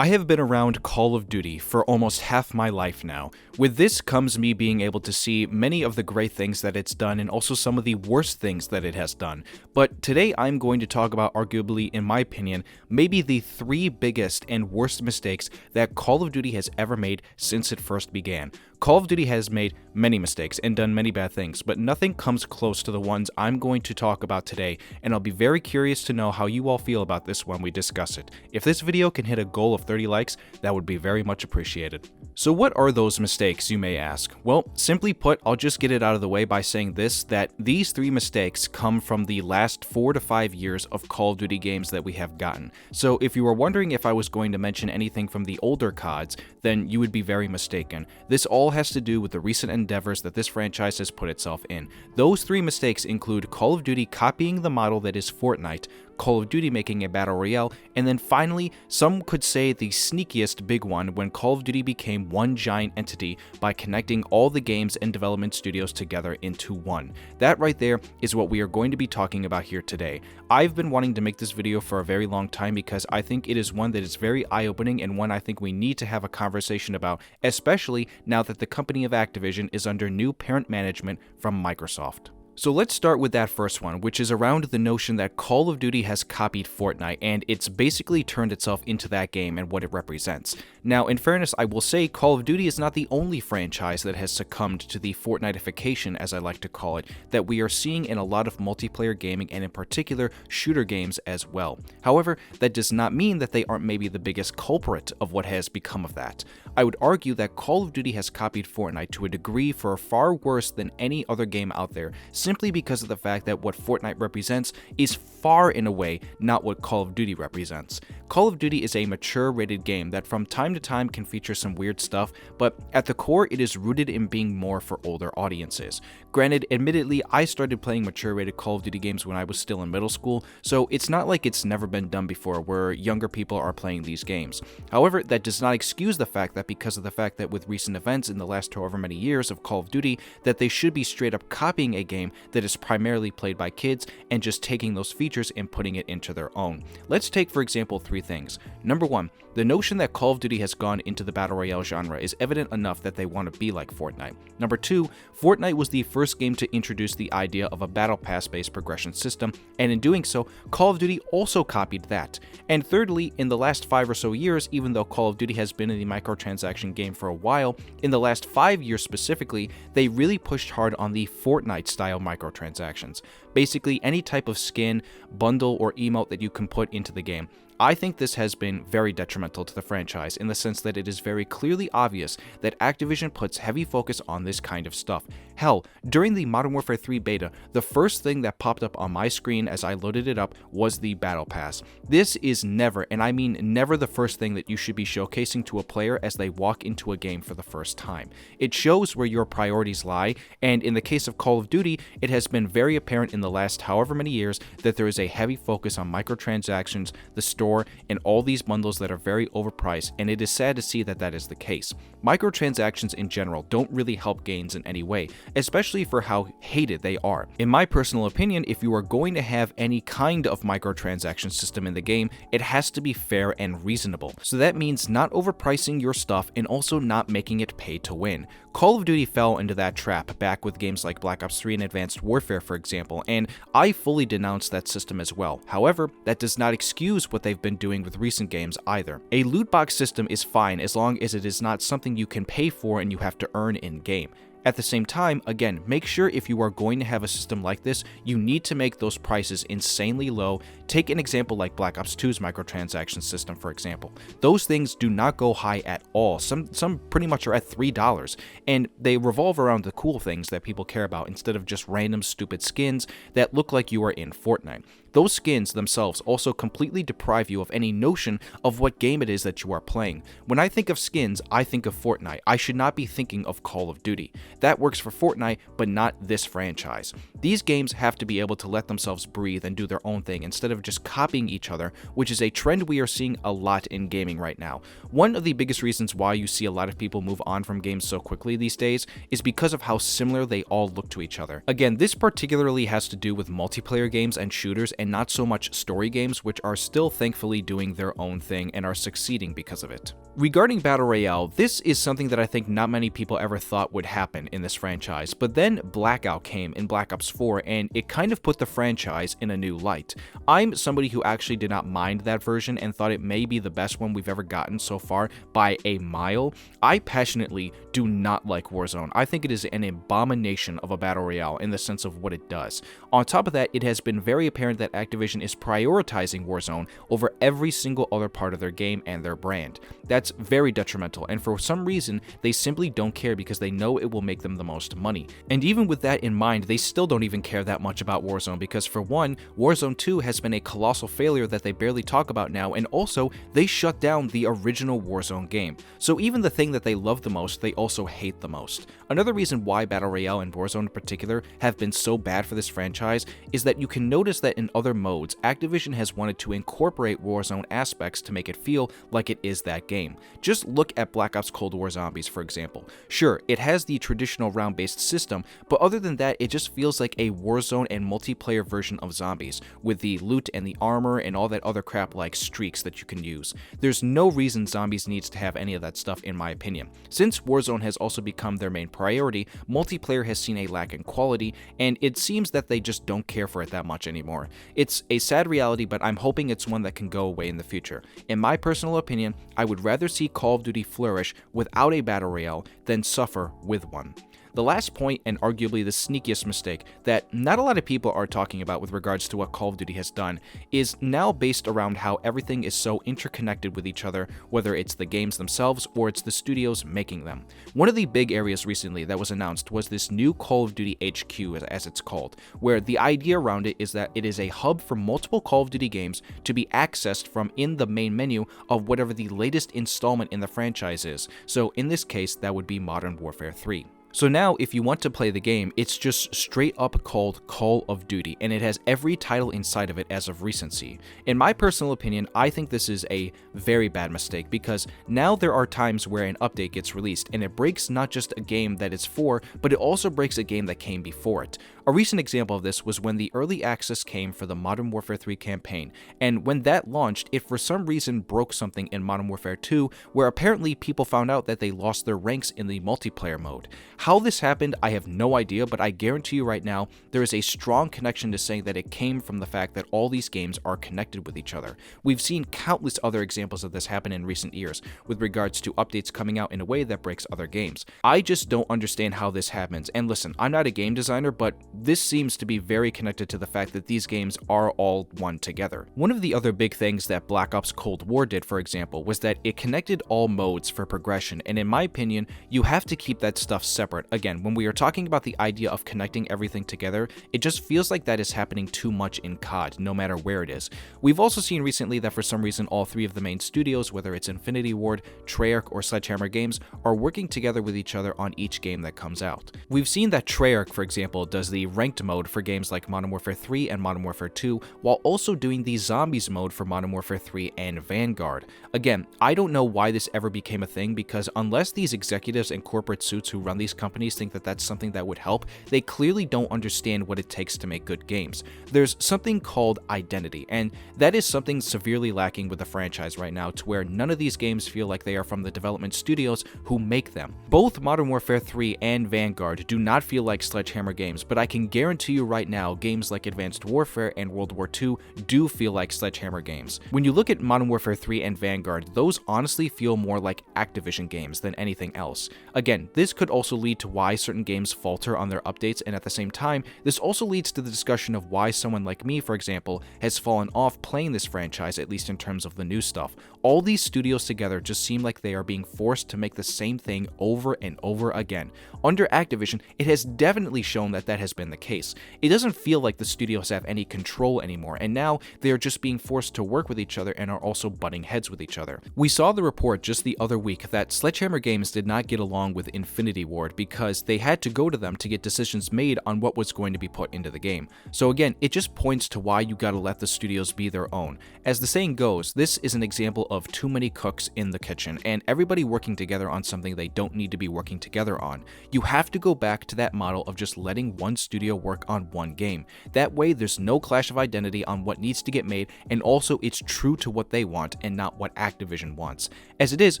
I have been around Call of Duty for almost half my life now. With this comes me being able to see many of the great things that it's done and also some of the worst things that it has done. But today I'm going to talk about arguably, in my opinion, maybe the three biggest and worst mistakes that Call of Duty has ever made since it first began. Call of Duty has made many mistakes and done many bad things, but nothing comes close to the ones I'm going to talk about today, and I'll be very curious to know how you all feel about this when we discuss it. If this video can hit a goal of 30 likes, that would be very much appreciated. So what are those mistakes, you may ask? Well, simply put, I'll just get it out of the way by saying this, that these three mistakes come from the last 4 to 5 years of Call of Duty games that we have gotten. So if you were wondering if I was going to mention anything from the older CODs, then you would be very mistaken. This all has to do with the recent endeavors that this franchise has put itself in. Those three mistakes include Call of Duty copying the model that is Fortnite, Call of Duty making a battle royale, and then finally, some could say the sneakiest big one when Call of Duty became one giant entity by connecting all the games and development studios together into one. That right there is what we are going to be talking about here today. I've been wanting to make this video for a very long time because I think it is one that is very eye-opening and one I think we need to have a conversation about, especially now that the company of Activision is under new parent management from Microsoft. So let's start with that first one, which is around the notion that Call of Duty has copied Fortnite, and it's basically turned itself into that game and what it represents. Now, in fairness, I will say Call of Duty is not the only franchise that has succumbed to the Fortniteification, as I like to call it, that we are seeing in a lot of multiplayer gaming and in particular shooter games as well. However, that does not mean that they aren't maybe the biggest culprit of what has become of that. I would argue that Call of Duty has copied Fortnite to a degree for far worse than any other game out there, simply because of the fact that what Fortnite represents is far and away not what Call of Duty represents. Call of Duty is a mature rated game that from time to time can feature some weird stuff, but at the core it is rooted in being more for older audiences. Granted, admittedly, I started playing mature rated Call of Duty games when I was still in middle school, so it's not like it's never been done before where younger people are playing these games. However, that does not excuse the fact that because of the fact that with recent events in the last however many years of Call of Duty, that they should be straight up copying a game that is primarily played by kids and just taking those features and putting it into their own. Let's take, for example, three things. Number one, the notion that Call of Duty has gone into the battle royale genre is evident enough that they want to be like Fortnite. Number two, Fortnite was the first game to introduce the idea of a battle pass-based progression system, and in doing so, Call of Duty also copied that. And thirdly, in the last 5 or so years, even though Call of Duty has been in the microtransaction game for a while, in the last 5 years specifically, they really pushed hard on the Fortnite-style microtransactions. Basically, any type of skin, bundle, or emote that you can put into the game. I think this has been very detrimental to the franchise in the sense that it is very clearly obvious that Activision puts heavy focus on this kind of stuff. Hell, during the Modern Warfare 3 beta, the first thing that popped up on my screen as I loaded it up was the Battle Pass. This is never, and I mean never, the first thing that you should be showcasing to a player as they walk into a game for the first time. It shows where your priorities lie, and in the case of Call of Duty, it has been very apparent in the last however many years that there is a heavy focus on microtransactions, the store, and all these bundles that are very overpriced, and it is sad to see that that is the case. Microtransactions in general don't really help gains in any way, especially for how hated they are. In my personal opinion, if you are going to have any kind of microtransaction system in the game, it has to be fair and reasonable. So that means not overpricing your stuff and also not making it pay to win. Call of Duty fell into that trap back with games like Black Ops 3 and Advanced Warfare, for example, and I fully denounce that system as well. However, that does not excuse what they've been doing with recent games either. A loot box system is fine as long as it is not something you can pay for and you have to earn in-game. At the same time, again, make sure if you are going to have a system like this, you need to make those prices insanely low. Take an example like Black Ops 2's microtransaction system, for example. Those things do not go high at all. Some pretty much are at $3, and they revolve around the cool things that people care about instead of just random stupid skins that look like you are in Fortnite. Those skins themselves also completely deprive you of any notion of what game it is that you are playing. When I think of skins, I think of Fortnite. I should not be thinking of Call of Duty. That works for Fortnite, but not this franchise. These games have to be able to let themselves breathe and do their own thing instead of just copying each other, which is a trend we are seeing a lot in gaming right now. One of the biggest reasons why you see a lot of people move on from games so quickly these days is because of how similar they all look to each other. Again, this particularly has to do with multiplayer games and shooters, and not so much story games, which are still thankfully doing their own thing and are succeeding because of it. Regarding Battle Royale, this is something that I think not many people ever thought would happen in this franchise, but then Blackout came in Black Ops 4 and it kind of put the franchise in a new light. I'm somebody who actually did not mind that version and thought it may be the best one we've ever gotten so far by a mile. I passionately do not like Warzone. I think it is an abomination of a Battle Royale in the sense of what it does. On top of that, it has been very apparent that Activision is prioritizing Warzone over every single other part of their game and their brand. That's very detrimental, and for some reason, they simply don't care because they know it will make them the most money. And even with that in mind, they still don't even care that much about Warzone because, for one, Warzone 2 has been a colossal failure that they barely talk about now, and also, they shut down the original Warzone game. So even the thing that they love the most, they also hate the most. Another reason why Battle Royale and Warzone in particular have been so bad for this franchise is that you can notice that in other modes, Activision has wanted to incorporate Warzone aspects to make it feel like it is that game. Just look at Black Ops Cold War Zombies, for example. Sure, it has the traditional round-based system, but other than that, it just feels like a Warzone and multiplayer version of Zombies, with the loot and the armor and all that other crap like streaks that you can use. There's no reason Zombies needs to have any of that stuff in my opinion. Since Warzone has also become their main priority, multiplayer has seen a lack in quality, and it seems that they just don't care for it that much anymore. It's a sad reality, but I'm hoping it's one that can go away in the future. In my personal opinion, I would rather see Call of Duty flourish without a Battle Royale than suffer with one. The last point, and arguably the sneakiest mistake that not a lot of people are talking about with regards to what Call of Duty has done, is now based around how everything is so interconnected with each other, whether it's the games themselves or it's the studios making them. One of the big areas recently that was announced was this new Call of Duty HQ, as it's called, where the idea around it is that it is a hub for multiple Call of Duty games to be accessed from in the main menu of whatever the latest installment in the franchise is. So in this case, that would be Modern Warfare 3. So now, if you want to play the game, it's just straight up called Call of Duty, and it has every title inside of it as of recency. In my personal opinion, I think this is a very bad mistake, because now there are times where an update gets released, and it breaks not just a game that it's for, but it also breaks a game that came before it. A recent example of this was when the early access came for the Modern Warfare 3 campaign, and when that launched, it for some reason broke something in Modern Warfare 2, where apparently people found out that they lost their ranks in the multiplayer mode. How this happened, I have no idea, but I guarantee you right now, there is a strong connection to saying that it came from the fact that all these games are connected with each other. We've seen countless other examples of this happen in recent years, with regards to updates coming out in a way that breaks other games. I just don't understand how this happens, and listen, I'm not a game designer, but this seems to be very connected to the fact that these games are all one together. One of the other big things that Black Ops Cold War did, for example, was that it connected all modes for progression, and in my opinion, you have to keep that stuff separate. Again, when we are talking about the idea of connecting everything together, it just feels like that is happening too much in COD, no matter where it is. We've also seen recently that for some reason all three of the main studios, whether it's Infinity Ward, Treyarch, or Sledgehammer Games, are working together with each other on each game that comes out. We've seen that Treyarch, for example, does the ranked mode for games like Modern Warfare 3 and Modern Warfare 2, while also doing the Zombies mode for Modern Warfare 3 and Vanguard. Again, I don't know why this ever became a thing, because unless these executives and corporate suits who run these companies think that that's something that would help, they clearly don't understand what it takes to make good games. There's something called identity, and that is something severely lacking with the franchise right now, to where none of these games feel like they are from the development studios who make them. Both Modern Warfare 3 and Vanguard do not feel like Sledgehammer Games, but I can guarantee you right now, games like Advanced Warfare and World War II do feel like Sledgehammer Games. When you look at Modern Warfare 3 and Vanguard, those honestly feel more like Activision games than anything else. Again, this could also lead to why certain games falter on their updates, and at the same time, this also leads to the discussion of why someone like me, for example, has fallen off playing this franchise, at least in terms of the new stuff. All these studios together just seem like they are being forced to make the same thing over and over again. Under Activision, it has definitely shown that that has been the case. It doesn't feel like the studios have any control anymore, and now they are just being forced to work with each other and are also butting heads with each other. We saw the report just the other week that Sledgehammer Games did not get along with Infinity Ward because they had to go to them to get decisions made on what was going to be put into the game. So again, it just points to why you gotta let the studios be their own. As the saying goes, this is an example of too many cooks in the kitchen, and everybody working together on something they don't need to be working together on. You have to go back to that model of just letting one studio work on one game. That way, there's no clash of identity on what needs to get made, and also it's true to what they want and not what Activision wants. As it is,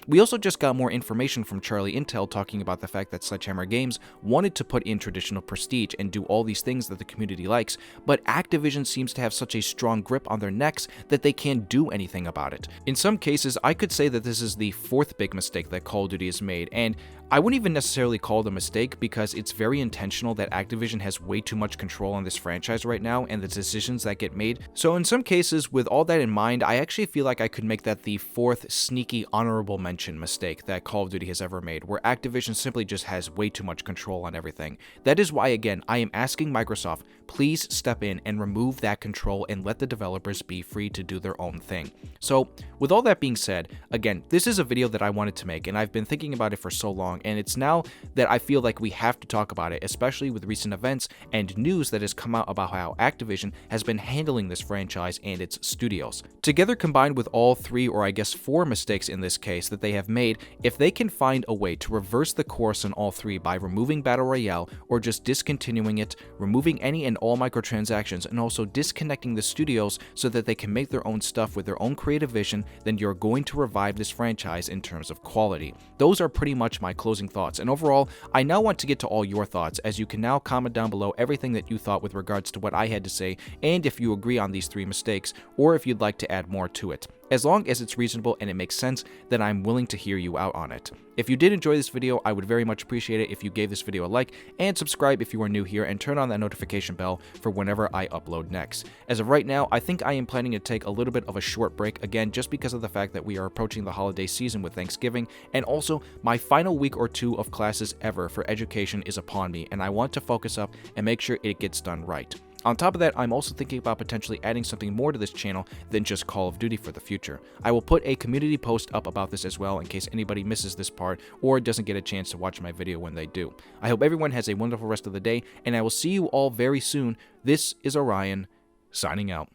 we also just got more information from Charlie Intel talking about the fact that Sledgehammer Games wanted to put in traditional prestige and do all these things that the community likes, but Activision seems to have such a strong grip on their necks that they can't do anything about it. In some cases, I could say that this is the fourth big mistake that Call of Duty has made, and I wouldn't even necessarily call it a mistake because it's very intentional that Activision has way too much control on this franchise right now and the decisions that get made. So in some cases, with all that in mind, I actually feel like I could make that the fourth sneaky honorable mention mistake that Call of Duty has ever made, where Activision simply just has way too much control on everything. That is why, again, I am asking Microsoft, please step in and remove that control and let the developers be free to do their own thing. So with all that being said, again, this is a video that I wanted to make, and I've been thinking about it for so long, and it's now that I feel like we have to talk about it, especially with recent events and news that has come out about how Activision has been handling this franchise and its studios. Together, combined with all three, or I guess four mistakes in this case that they have made, if they can find a way to reverse the course on all three by removing Battle Royale or just discontinuing it, removing any and all microtransactions, and also disconnecting the studios so that they can make their own stuff with their own creative vision, then you're going to revive this franchise in terms of quality. Those are pretty much my closing thoughts, and overall, I now want to get to all your thoughts, as you can now comment down below everything that you thought with regards to what I had to say, and if you agree on these three mistakes, or if you'd like to add more to it. As long as it's reasonable and it makes sense, then I'm willing to hear you out on it. If you did enjoy this video, I would very much appreciate it if you gave this video a like, and subscribe if you are new here, and turn on that notification bell for whenever I upload next. As of right now, I think I am planning to take a little bit of a short break, again, just because of the fact that we are approaching the holiday season with Thanksgiving, and also my final week or two of classes ever for education is upon me, and I want to focus up and make sure it gets done right. On top of that, I'm also thinking about potentially adding something more to this channel than just Call of Duty for the future. I will put a community post up about this as well in case anybody misses this part or doesn't get a chance to watch my video when they do. I hope everyone has a wonderful rest of the day, and I will see you all very soon. This is Orion, signing out.